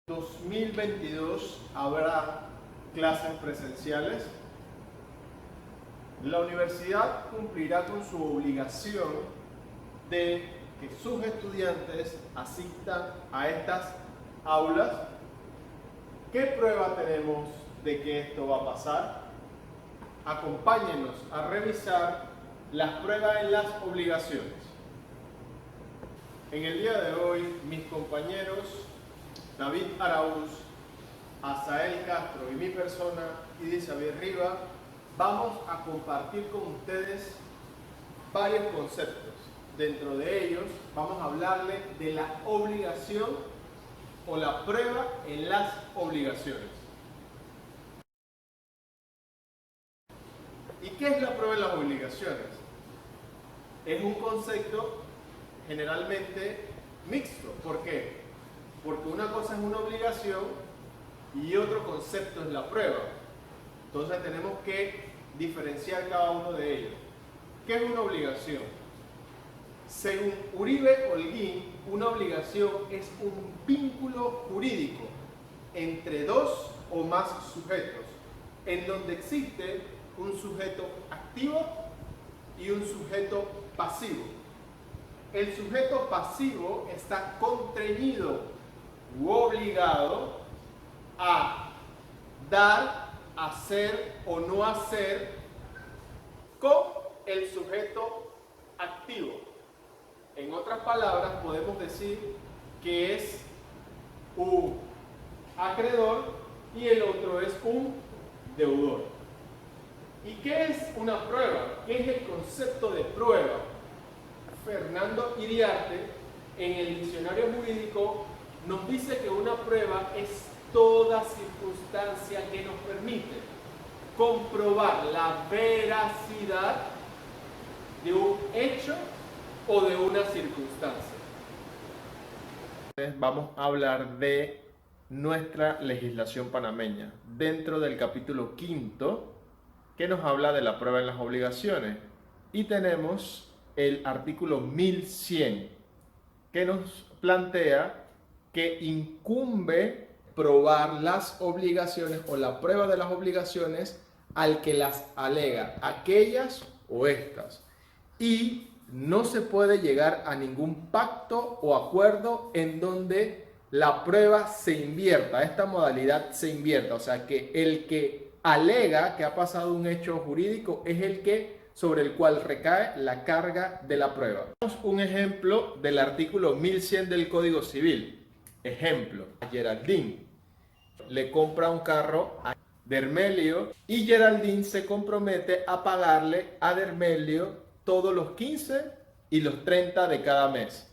2022 habrá clases presenciales. La universidad cumplirá con su obligación de que sus estudiantes asistan a estas aulas. ¿Qué prueba tenemos de que esto va a pasar? Acompáñenos a revisar las pruebas en las obligaciones. En el día de hoy, mis compañeros David Araúz, Azael Castro y mi persona, Idi Xavier Riva, vamos a compartir con ustedes varios conceptos. Dentro de ellos vamos a hablarle de la obligación o la prueba en las obligaciones. ¿Y qué es la prueba en las obligaciones? Es un concepto generalmente mixto. ¿Por qué? Porque una cosa es una obligación y otro concepto es la prueba. Entonces tenemos que diferenciar cada uno de ellos. ¿Qué es una obligación? Según Uribe Holguín, una obligación es un vínculo jurídico entre dos o más sujetos, en donde existe un sujeto activo y un sujeto pasivo. El sujeto pasivo está contrañido u obligado a dar, hacer o no hacer con el sujeto activo. En otras palabras, podemos decir que es un acreedor y el otro es un deudor. ¿Y qué es una prueba? ¿Qué es el concepto de prueba? Fernando Iriarte, en el diccionario jurídico, nos dice que una prueba es toda circunstancia que nos permite comprobar la veracidad de un hecho o de una circunstancia. Vamos a hablar de nuestra legislación panameña dentro del capítulo 5, que nos habla de la prueba en las obligaciones, y tenemos el artículo 1100, que nos plantea que incumbe probar las obligaciones o la prueba de las obligaciones al que las alega, aquellas o estas. Y no se puede llegar a ningún pacto o acuerdo en donde la prueba se invierta, esta modalidad se invierta, o sea que el que alega que ha pasado un hecho jurídico es el que sobre el cual recae la carga de la prueba. Un ejemplo del artículo 1100 del Código Civil. Ejemplo, a Geraldine le compra un carro a Dermelio y Geraldine se compromete a pagarle a Dermelio todos los 15 y los 30 de cada mes.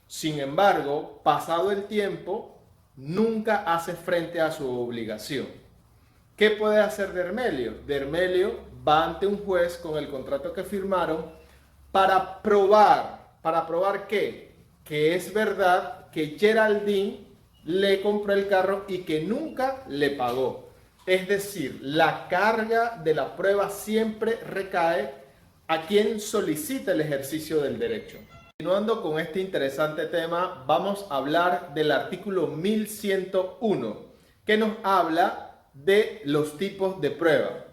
Sin embargo, pasado el tiempo, nunca hace frente a su obligación. ¿Qué puede hacer Dermelio? Dermelio va ante un juez con el contrato que firmaron para probar ¿qué? Que es verdad que Geraldine le compró el carro y que nunca le pagó. Es decir, la carga de la prueba siempre recae a quien solicita el ejercicio del derecho. Continuando con este interesante tema, vamos a hablar del artículo 1101, que nos habla de los tipos de prueba.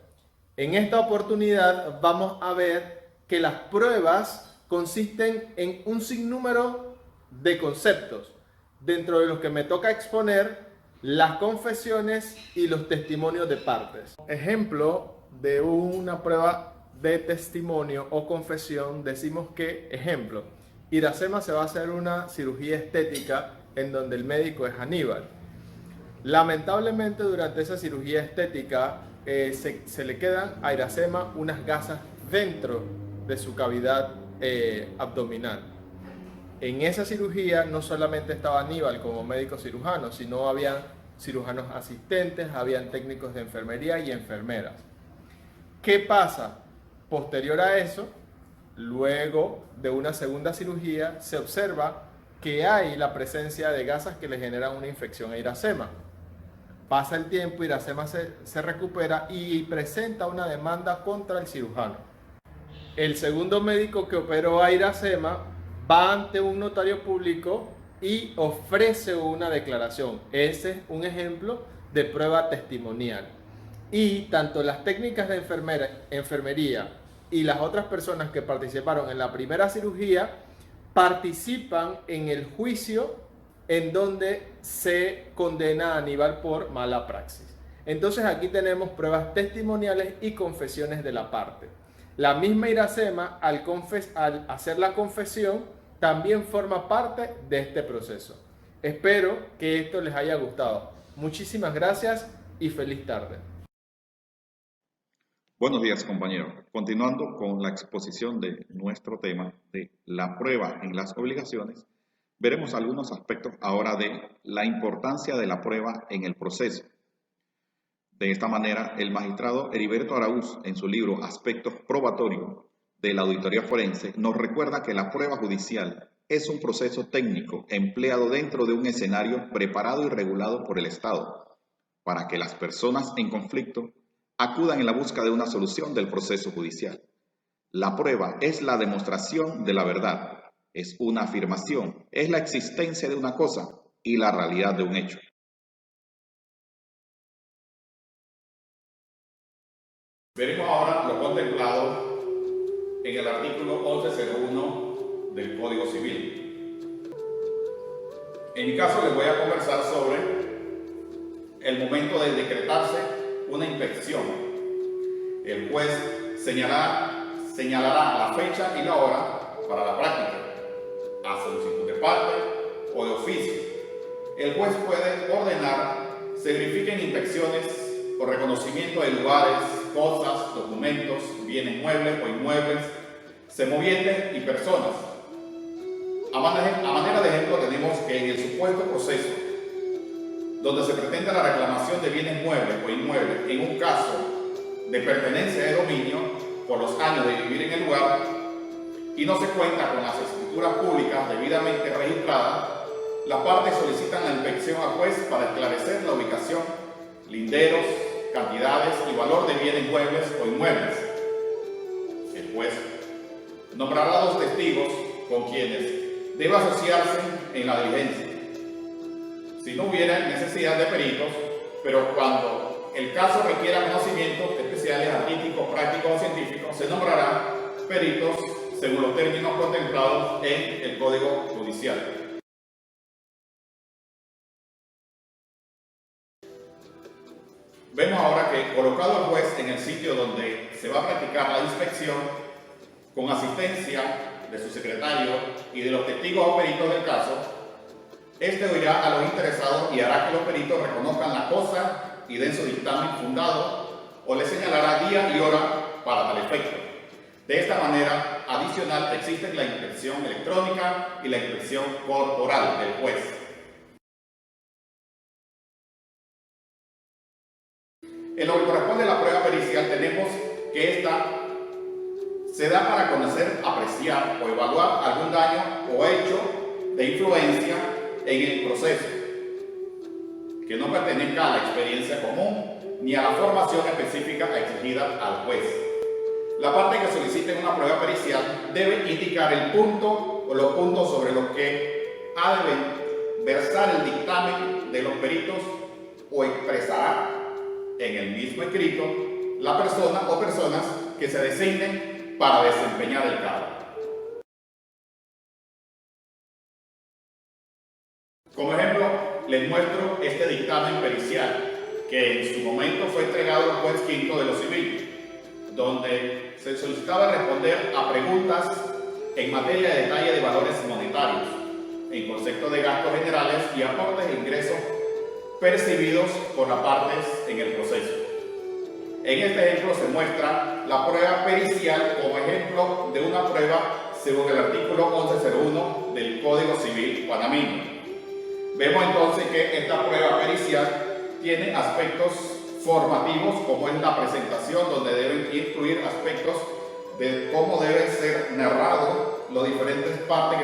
En esta oportunidad vamos a ver que las pruebas consisten en un sinnúmero de conceptos, dentro de los que me toca exponer las confesiones y los testimonios de partes. Ejemplo de una prueba de testimonio o confesión, decimos que, ejemplo, Iracema se va a hacer una cirugía estética en donde el médico es Aníbal. Lamentablemente durante esa cirugía estética se le quedan a Iracema unas gasas dentro de su cavidad abdominal. En esa cirugía no solamente estaba Aníbal como médico cirujano, sino habían cirujanos asistentes, habían técnicos de enfermería y enfermeras. ¿Qué pasa? Posterior a eso, luego de una segunda cirugía, se observa que hay la presencia de gasas que le generan una infección a Iracema. Pasa el tiempo, Iracema se recupera y presenta una demanda contra el cirujano. El segundo médico que operó a Iracema va ante un notario público y ofrece una declaración. Ese es un ejemplo de prueba testimonial. Y tanto las técnicas de enfermería y las otras personas que participaron en la primera cirugía participan en el juicio en donde se condena a Aníbal por mala praxis. Entonces aquí tenemos pruebas testimoniales y confesiones de la parte. La misma Iracema, al hacer la confesión, también forma parte de este proceso. Espero que esto les haya gustado. Muchísimas gracias y feliz tarde. Buenos días, compañeros. Continuando con la exposición de nuestro tema de la prueba en las obligaciones, veremos algunos aspectos ahora de la importancia de la prueba en el proceso. De esta manera, el magistrado Heriberto Araúz, en su libro Aspectos probatorios de la auditoría forense, nos recuerda que la prueba judicial es un proceso técnico empleado dentro de un escenario preparado y regulado por el Estado para que las personas en conflicto acudan en la busca de una solución del proceso judicial. La prueba es la demostración de la verdad, es una afirmación, es la existencia de una cosa y la realidad de un hecho. Veremos ahora lo contemplado en el artículo 1101 del Código Civil. En mi caso les voy a conversar sobre el momento de decretarse una inspección. El juez señalará la fecha y la hora para la práctica, a solicitud de parte o de oficio. El juez puede ordenar se verifiquen inspecciones o reconocimiento de lugares, cosas, documentos, bienes muebles o inmuebles, semovientes y personas. A manera de ejemplo tenemos que en el supuesto proceso donde se pretende la reclamación de bienes muebles o inmuebles en un caso de pertenencia de dominio por los años de vivir en el lugar y no se cuenta con las escrituras públicas debidamente registradas, las partes solicitan la inspección al juez para esclarecer la ubicación, linderos, cantidades y valor de bienes muebles o inmuebles. El juez nombrará 2 testigos con quienes debe asociarse en la diligencia. Si no hubiera necesidad de peritos, pero cuando el caso requiera conocimientos especiales, artísticos, prácticos o científicos, se nombrarán peritos según los términos contemplados en el Código Judicial. Vemos ahora que colocado el juez en el sitio donde se va a practicar la inspección, con asistencia de su secretario y de los testigos o peritos del caso, este oirá a los interesados y hará que los peritos reconozcan la cosa y den su dictamen fundado o le señalará día y hora para tal efecto. De esta manera, adicional, existe la inspección electrónica y la inspección corporal del juez. En lo que corresponde a la prueba pericial, tenemos que esta se da para conocer, apreciar o evaluar algún daño o hecho de influencia en el proceso que no pertenezca a la experiencia común ni a la formación específica exigida al juez. La parte que solicite una prueba pericial debe indicar el punto o los puntos sobre los que ha de versar el dictamen de los peritos o expresará en el mismo escrito la persona o personas que se designen para desempeñar el cargo. Como ejemplo, les muestro este dictamen pericial que en su momento fue entregado al juez quinto de lo civil, donde se solicitaba responder a preguntas en materia de detalle de valores monetarios, en concepto de gastos generales y aportes e ingresos percibidos por las partes en el proceso. En este ejemplo se muestra la prueba pericial como ejemplo de una prueba según el artículo 1101 del Código Civil panameño. Vemos entonces que esta prueba pericial tiene aspectos formativos, como es la presentación, donde deben incluir aspectos de cómo deben ser narrados los diferentes partes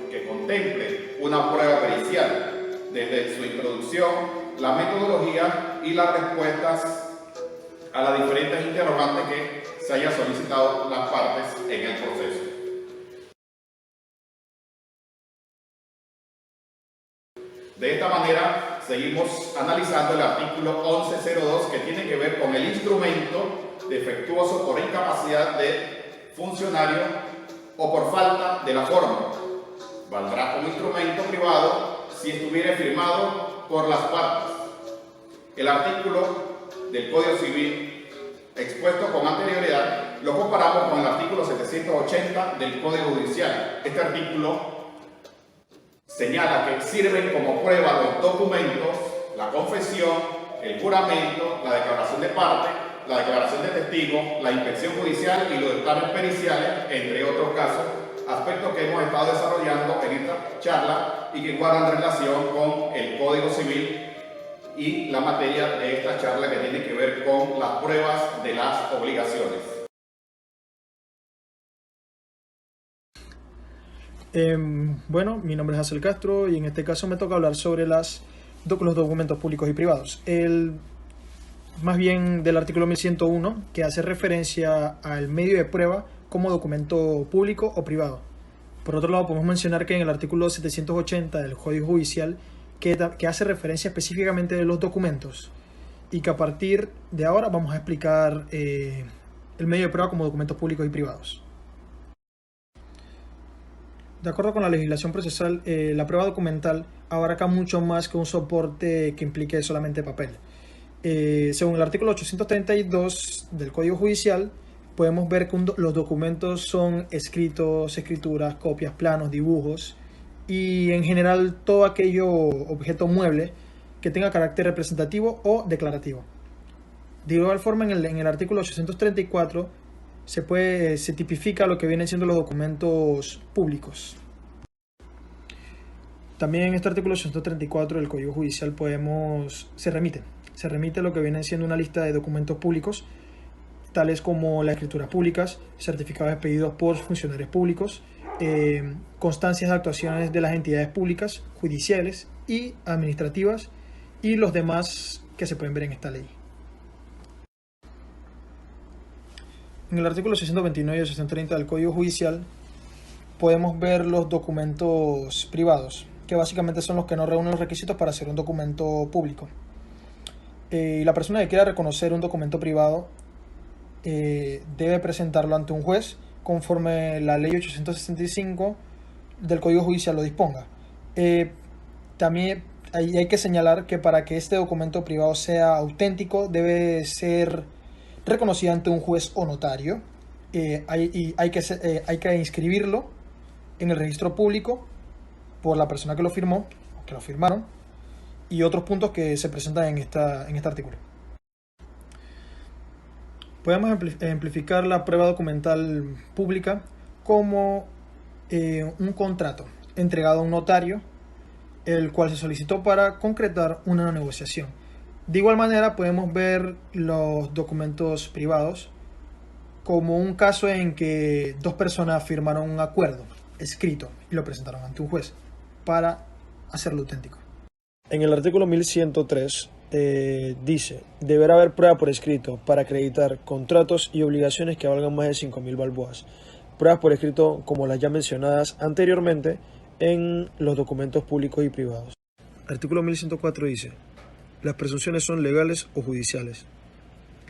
que contemple una prueba pericial, desde su introducción, la metodología y las respuestas a las diferentes interrogantes que se haya solicitado las partes en el proceso. De esta manera, seguimos analizando el artículo 1102 que tiene que ver con el instrumento defectuoso por incapacidad de funcionario o por falta de la forma. Valdrá como instrumento privado si estuviera firmado por las partes. El artículo del Código Civil expuesto con anterioridad lo comparamos con el artículo 780 del Código Judicial. Este artículo señala que sirven como prueba los documentos, la confesión, el juramento, la declaración de parte, la declaración de testigo, la inspección judicial y los dictámenes periciales, entre otros casos, aspectos que hemos estado desarrollando en esta charla y que guardan relación con el Código Civil y la materia de esta charla que tiene que ver con las pruebas de las obligaciones. Bueno, mi nombre es Hazel Castro y en este caso me toca hablar sobre los documentos públicos y privados. Más bien del artículo 1101, que hace referencia al medio de prueba como documento público o privado. Por otro lado, podemos mencionar que en el artículo 780 del Código Judicial, que hace referencia específicamente de los documentos, y que a partir de ahora vamos a explicar el medio de prueba como documentos públicos y privados. De acuerdo con la legislación procesal, la prueba documental abarca mucho más que un soporte que implique solamente papel. Según el artículo 832 del Código Judicial, podemos ver que los documentos son escritos, escrituras, copias, planos, dibujos y en general todo aquello objeto mueble que tenga carácter representativo o declarativo. De igual forma, en el artículo 834 se tipifica lo que vienen siendo los documentos públicos. También en este artículo 834 del Código Judicial se remite lo que viene siendo una lista de documentos públicos, tales como las escrituras públicas, certificados expedidos por funcionarios públicos, constancias de actuaciones de las entidades públicas, judiciales y administrativas, y los demás que se pueden ver en esta ley. En el artículo 629 y 630 del Código Judicial podemos ver los documentos privados, que básicamente son los que no reúnen los requisitos para ser un documento público. La persona que quiera reconocer un documento privado debe presentarlo ante un juez conforme la ley 865 del Código Judicial lo disponga. También hay que señalar que para que este documento privado sea auténtico debe ser reconocido ante un juez o notario. Hay que inscribirlo en el registro público por la persona que lo firmó, que lo firmaron, y otros puntos que se presentan en este artículo. Podemos ejemplificar la prueba documental pública como un contrato entregado a un notario, el cual se solicitó para concretar una negociación. De igual manera, podemos ver los documentos privados como un caso en que dos personas firmaron un acuerdo escrito y lo presentaron ante un juez para hacerlo auténtico. En el artículo 1103 dice: deberá haber prueba por escrito para acreditar contratos y obligaciones que valgan más de 5.000 balboas. Pruebas por escrito como las ya mencionadas anteriormente en los documentos públicos y privados. Artículo 1104 dice: las presunciones son legales o judiciales.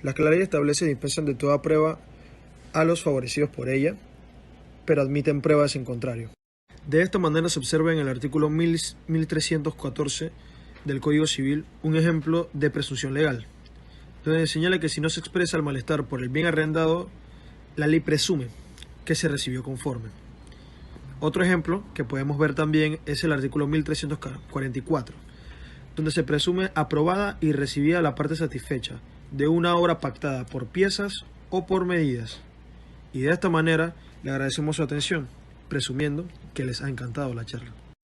La ley establece y dispensan de toda prueba a los favorecidos por ella, pero admiten pruebas en contrario. De esta manera se observa en el artículo 1314 del Código Civil un ejemplo de presunción legal, donde señala que si no se expresa el malestar por el bien arrendado, la ley presume que se recibió conforme. Otro ejemplo que podemos ver también es el artículo 1344, donde se presume aprobada y recibida la parte satisfecha de una obra pactada por piezas o por medidas. Y de esta manera le agradecemos su atención, presumiendo que les ha encantado la charla.